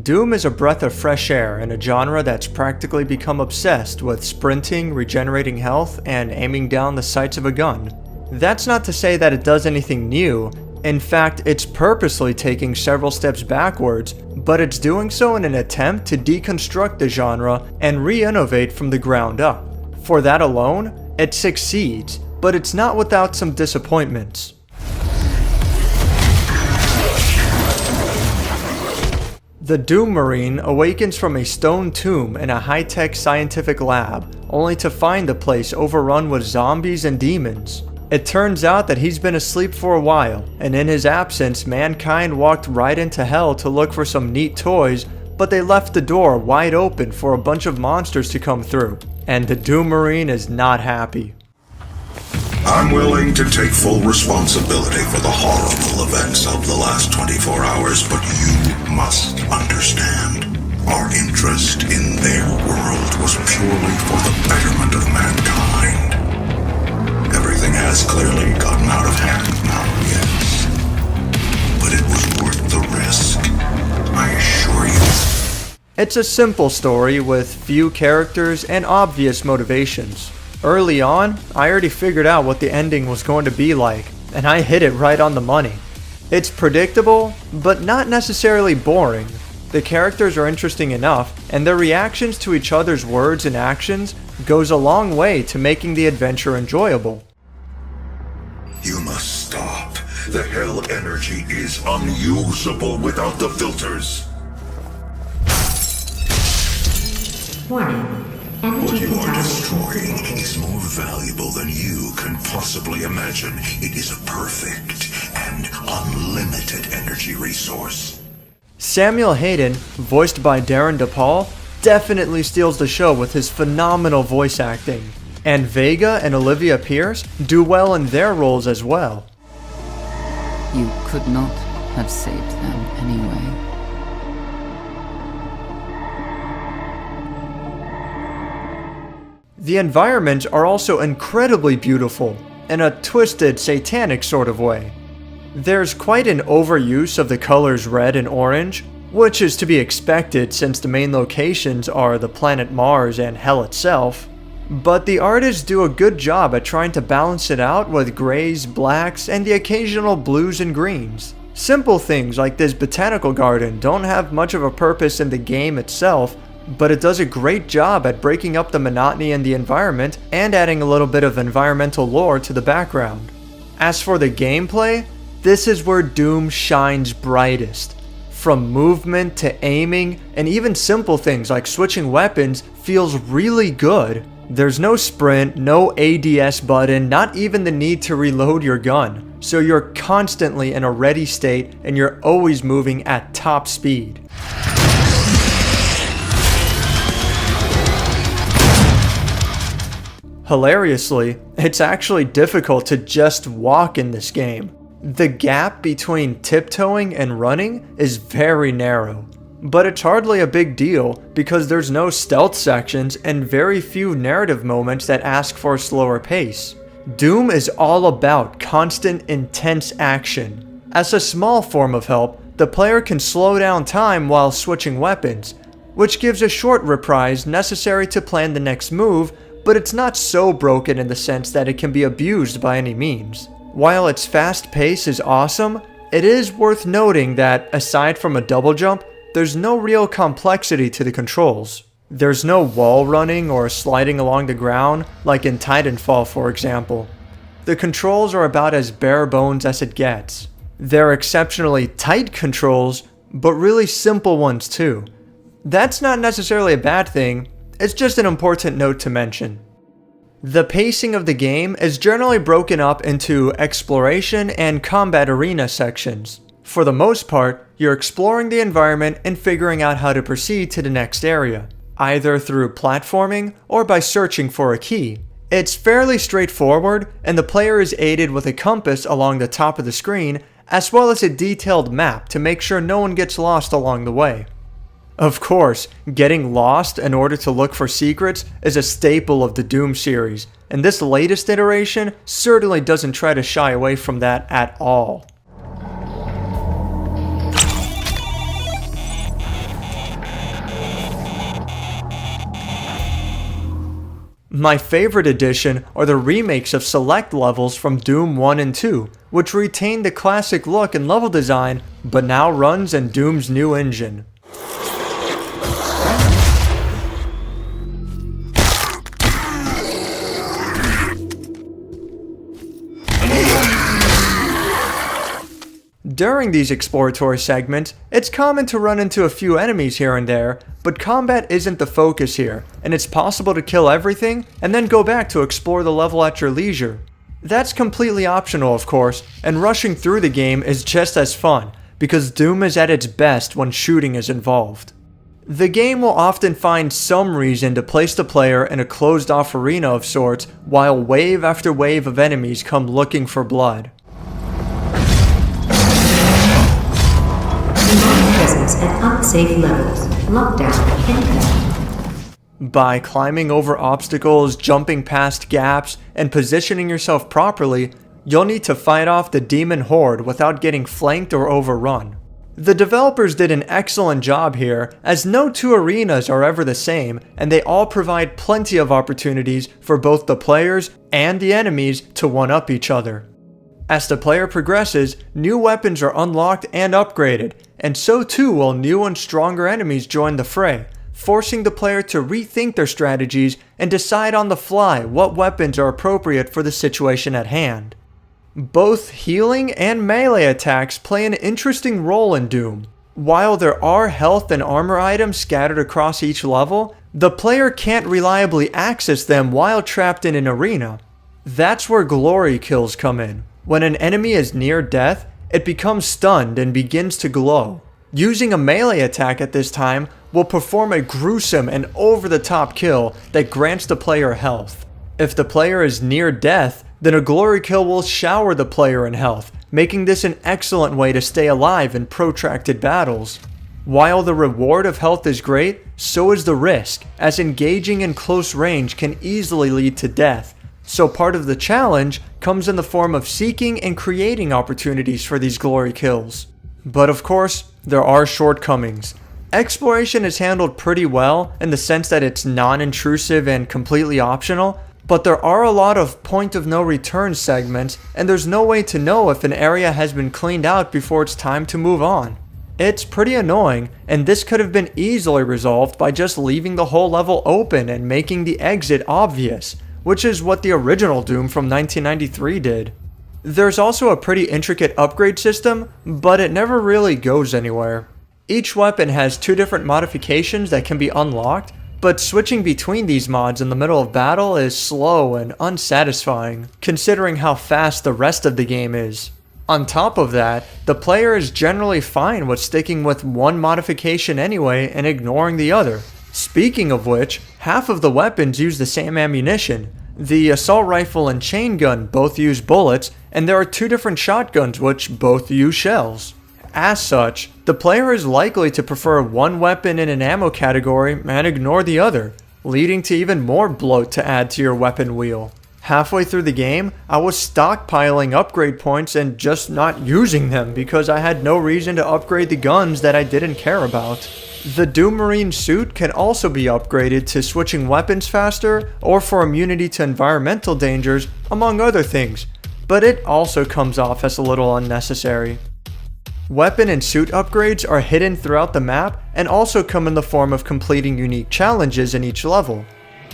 Doom is a breath of fresh air in a genre that's practically become obsessed with sprinting, regenerating health, and aiming down the sights of a gun. That's not to say that it does anything new. In fact, it's purposely taking several steps backwards, but it's doing so in an attempt to deconstruct the genre and re-innovate from the ground up. For that alone, it succeeds, but it's not without some disappointments. The Doom Marine awakens from a stone tomb in a high-tech scientific lab, only to find the place overrun with zombies and demons. It turns out that he's been asleep for a while, and in his absence, mankind walked right into hell to look for some neat toys, but they left the door wide open for a bunch of monsters to come through, and the Doom Marine is not happy. I'm willing to take full responsibility for the horrible events of the last 24 hours, but you must understand. Our interest in their world was purely for the betterment of mankind. Everything has clearly gotten out of hand now, yes. But it was worth the risk, I assure you. It's a simple story with few characters and obvious motivations. Early on, I already figured out what the ending was going to be like, and I hit it right on the money. It's predictable, but not necessarily boring. The characters are interesting enough, and their reactions to each other's words and actions goes a long way to making the adventure enjoyable. You must stop. The hell energy is unusable without the filters. Warning. What you are destroying is more valuable than you can possibly imagine. It is a perfect and unlimited energy resource. Samuel Hayden, voiced by Darren DePaul, definitely steals the show with his phenomenal voice acting. And Vega and Olivia Pierce do well in their roles as well. You could not have saved them anyway. The environments are also incredibly beautiful, in a twisted, satanic sort of way. There's quite an overuse of the colors red and orange, which is to be expected since the main locations are the planet Mars and Hell itself. But the artists do a good job at trying to balance it out with grays, blacks, and the occasional blues and greens. Simple things like this botanical garden don't have much of a purpose in the game itself, but it does a great job at breaking up the monotony in the environment and adding a little bit of environmental lore to the background. As for the gameplay, this is where Doom shines brightest. From movement to aiming, and even simple things like switching weapons feels really good. There's no sprint, no ADS button, not even the need to reload your gun, so you're constantly in a ready state and you're always moving at top speed. Hilariously, it's actually difficult to just walk in this game. The gap between tiptoeing and running is very narrow, but it's hardly a big deal because there's no stealth sections and very few narrative moments that ask for a slower pace. Doom is all about constant, intense action. As a small form of help, the player can slow down time while switching weapons, which gives a short reprise necessary to plan the next move, but it's not so broken in the sense that it can be abused by any means. While its fast pace is awesome, it is worth noting that, aside from a double jump, there's no real complexity to the controls. There's no wall running or sliding along the ground, like in Titanfall for example. The controls are about as bare bones as it gets. They're exceptionally tight controls, but really simple ones too. That's not necessarily a bad thing, it's just an important note to mention. The pacing of the game is generally broken up into exploration and combat arena sections. For the most part, you're exploring the environment and figuring out how to proceed to the next area, either through platforming or by searching for a key. It's fairly straightforward, and the player is aided with a compass along the top of the screen, as well as a detailed map to make sure no one gets lost along the way. Of course, getting lost in order to look for secrets is a staple of the Doom series, and this latest iteration certainly doesn't try to shy away from that at all. My favorite addition are the remakes of select levels from Doom 1 and 2, which retain the classic look and level design, but now runs in Doom's new engine. During these exploratory segments, it's common to run into a few enemies here and there, but combat isn't the focus here, and it's possible to kill everything and then go back to explore the level at your leisure. That's completely optional, of course, and rushing through the game is just as fun, because Doom is at its best when shooting is involved. The game will often find some reason to place the player in a closed-off arena of sorts, while wave after wave of enemies come looking for blood. Presence at unsafe levels. Lockdown impact. By climbing over obstacles, jumping past gaps, and positioning yourself properly, you'll need to fight off the demon horde without getting flanked or overrun. The developers did an excellent job here, as no two arenas are ever the same, and they all provide plenty of opportunities for both the players and the enemies to one-up each other. As the player progresses, new weapons are unlocked and upgraded, and so too will new and stronger enemies join the fray, forcing the player to rethink their strategies and decide on the fly what weapons are appropriate for the situation at hand. Both healing and melee attacks play an interesting role in Doom. While there are health and armor items scattered across each level, the player can't reliably access them while trapped in an arena. That's where glory kills come in. When an enemy is near death, it becomes stunned and begins to glow. Using a melee attack at this time will perform a gruesome and over-the-top kill that grants the player health. If the player is near death, then a glory kill will shower the player in health, making this an excellent way to stay alive in protracted battles. While the reward of health is great, so is the risk, as engaging in close range can easily lead to death. So part of the challenge comes in the form of seeking and creating opportunities for these glory kills. But of course, there are shortcomings. Exploration is handled pretty well in the sense that it's non-intrusive and completely optional, but there are a lot of point of no return segments, and there's no way to know if an area has been cleaned out before it's time to move on. It's pretty annoying, and this could have been easily resolved by just leaving the whole level open and making the exit obvious, which is what the original Doom from 1993 did. There's also a pretty intricate upgrade system, but it never really goes anywhere. Each weapon has two different modifications that can be unlocked, but switching between these mods in the middle of battle is slow and unsatisfying, considering how fast the rest of the game is. On top of that, the player is generally fine with sticking with one modification anyway and ignoring the other. Speaking of which, half of the weapons use the same ammunition. The assault rifle and chain gun both use bullets, and there are two different shotguns which both use shells. As such, the player is likely to prefer one weapon in an ammo category and ignore the other, leading to even more bloat to add to your weapon wheel. Halfway through the game, I was stockpiling upgrade points and just not using them because I had no reason to upgrade the guns that I didn't care about. The Doom Marine suit can also be upgraded to switching weapons faster or for immunity to environmental dangers, among other things, but it also comes off as a little unnecessary. Weapon and suit upgrades are hidden throughout the map and also come in the form of completing unique challenges in each level.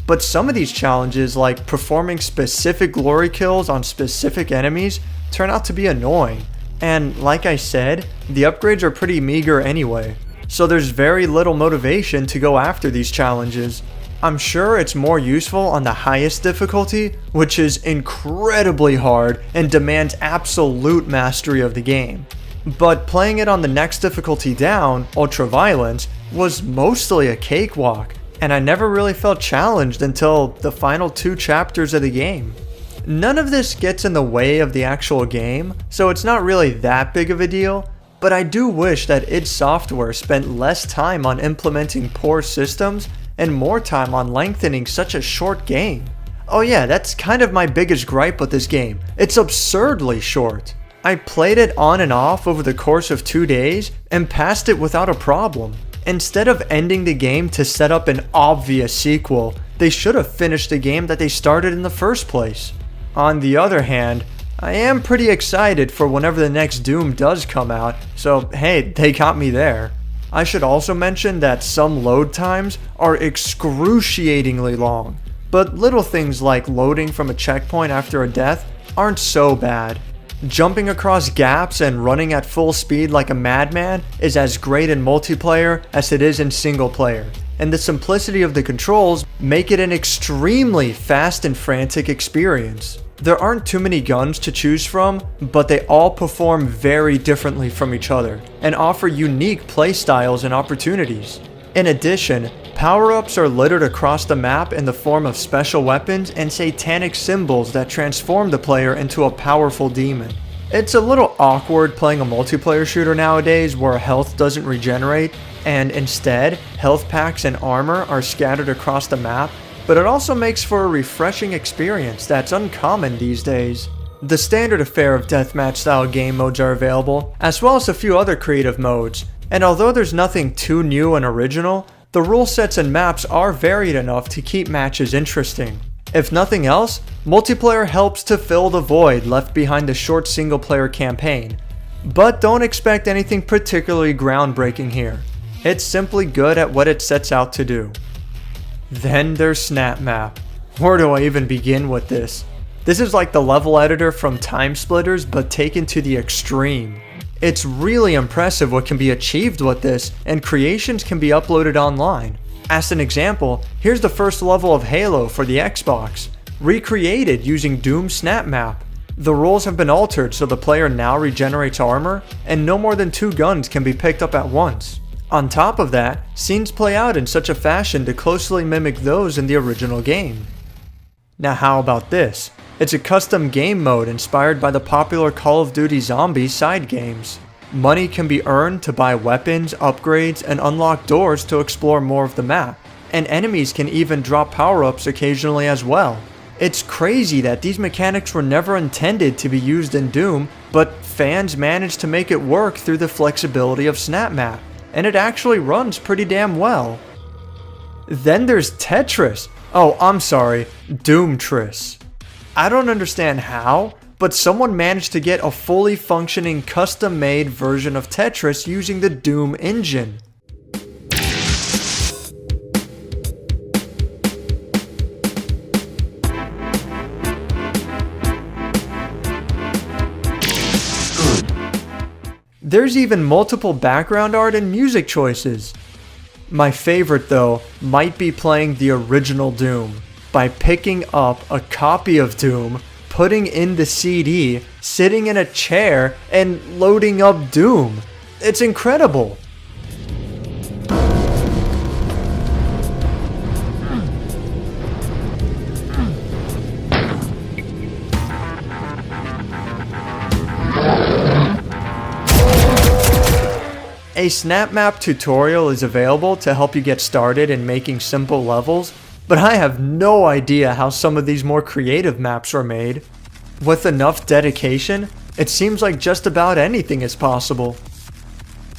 But some of these challenges, like performing specific glory kills on specific enemies, turn out to be annoying. And like I said, the upgrades are pretty meager anyway, so there's very little motivation to go after these challenges. I'm sure it's more useful on the highest difficulty, which is incredibly hard and demands absolute mastery of the game. But playing it on the next difficulty down, Ultra Violence, was mostly a cakewalk, and I never really felt challenged until the final 2 chapters of the game. None of this gets in the way of the actual game, so it's not really that big of a deal, but I do wish that id Software spent less time on implementing poor systems and more time on lengthening such a short game. Oh yeah, that's kind of my biggest gripe with this game. It's absurdly short. I played it on and off over the course of 2 days and passed it without a problem. Instead of ending the game to set up an obvious sequel, they should have finished the game that they started in the first place. On the other hand, I am pretty excited for whenever the next Doom does come out, so hey, they got me there. I should also mention that some load times are excruciatingly long, but little things like loading from a checkpoint after a death aren't so bad. Jumping across gaps and running at full speed like a madman is as great in multiplayer as it is in single player, and the simplicity of the controls make it an extremely fast and frantic experience. There aren't too many guns to choose from, but they all perform very differently from each other and offer unique playstyles and opportunities. In addition, power-ups are littered across the map in the form of special weapons and satanic symbols that transform the player into a powerful demon. It's a little awkward playing a multiplayer shooter nowadays where health doesn't regenerate, and instead, health packs and armor are scattered across the map, but it also makes for a refreshing experience that's uncommon these days. The standard affair of deathmatch style game modes are available, as well as a few other creative modes, and although there's nothing too new and original, the rule sets and maps are varied enough to keep matches interesting. If nothing else, multiplayer helps to fill the void left behind the short single player campaign, but don't expect anything particularly groundbreaking here. It's simply good at what it sets out to do. Then there's SnapMap. Where do I even begin with this? This is like the level editor from Time Splitters, but taken to the extreme. It's really impressive what can be achieved with this, and creations can be uploaded online. As an example, here's the first level of Halo for the Xbox, recreated using Doom's SnapMap. The rules have been altered so the player now regenerates armor, and no more than 2 guns can be picked up at once. On top of that, scenes play out in such a fashion to closely mimic those in the original game. Now how about this? It's a custom game mode inspired by the popular Call of Duty Zombies side games. Money can be earned to buy weapons, upgrades, and unlock doors to explore more of the map, and enemies can even drop power-ups occasionally as well. It's crazy that these mechanics were never intended to be used in Doom, but fans managed to make it work through the flexibility of SnapMap, and it actually runs pretty damn well. Then there's Tetris. Oh, I'm sorry, Doomtris. I don't understand how, but someone managed to get a fully functioning custom-made version of Tetris using the Doom engine. There's even multiple background art and music choices. My favorite though might be playing the original Doom by picking up a copy of Doom, putting in the CD, sitting in a chair, and loading up Doom. It's incredible. A SnapMap tutorial is available to help you get started in making simple levels, but I have no idea how some of these more creative maps are made. With enough dedication, it seems like just about anything is possible.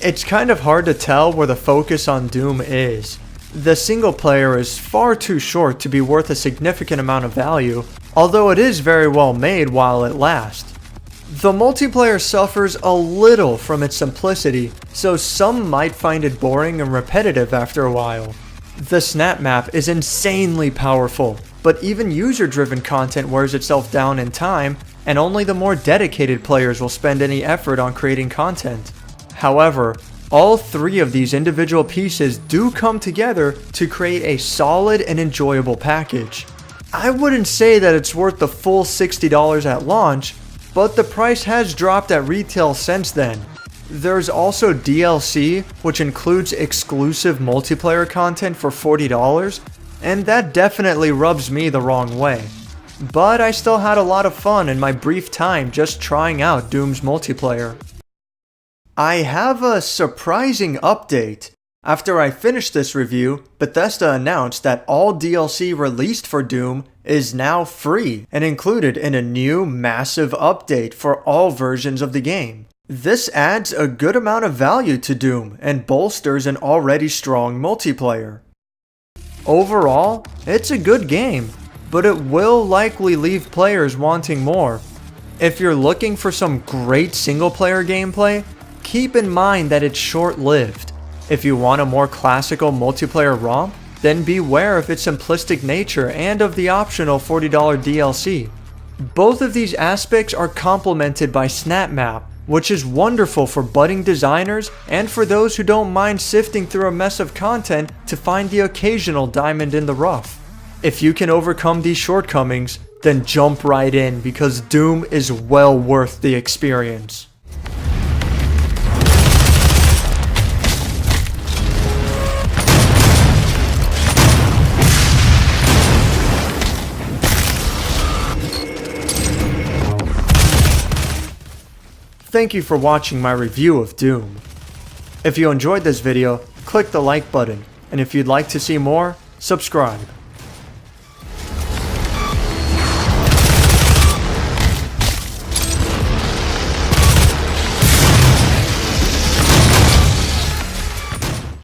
It's kind of hard to tell where the focus on Doom is. The single player is far too short to be worth a significant amount of value, although it is very well made while it lasts. The multiplayer suffers a little from its simplicity, so some might find it boring and repetitive after a while. The SnapMap is insanely powerful, but even user-driven content wears itself down in time, and only the more dedicated players will spend any effort on creating content. However, all 3 of these individual pieces do come together to create a solid and enjoyable package. I wouldn't say that it's worth the full $60 at launch, but the price has dropped at retail since then. There's also DLC, which includes exclusive multiplayer content for $40, and that definitely rubs me the wrong way. But I still had a lot of fun in my brief time just trying out Doom's multiplayer. I have a surprising update. After I finished this review, Bethesda announced that all DLC released for Doom is now free and included in a new massive update for all versions of the game. This adds a good amount of value to Doom and bolsters an already strong multiplayer. Overall, it's a good game, but it will likely leave players wanting more. If you're looking for some great single-player gameplay, keep in mind that it's short-lived. If you want a more classical multiplayer romp, then beware of its simplistic nature and of the optional $40 DLC. Both of these aspects are complemented by SnapMap, which is wonderful for budding designers and for those who don't mind sifting through a mess of content to find the occasional diamond in the rough. If you can overcome these shortcomings, then jump right in because Doom is well worth the experience. Thank you for watching my review of Doom. If you enjoyed this video, click the like button, and if you'd like to see more, subscribe.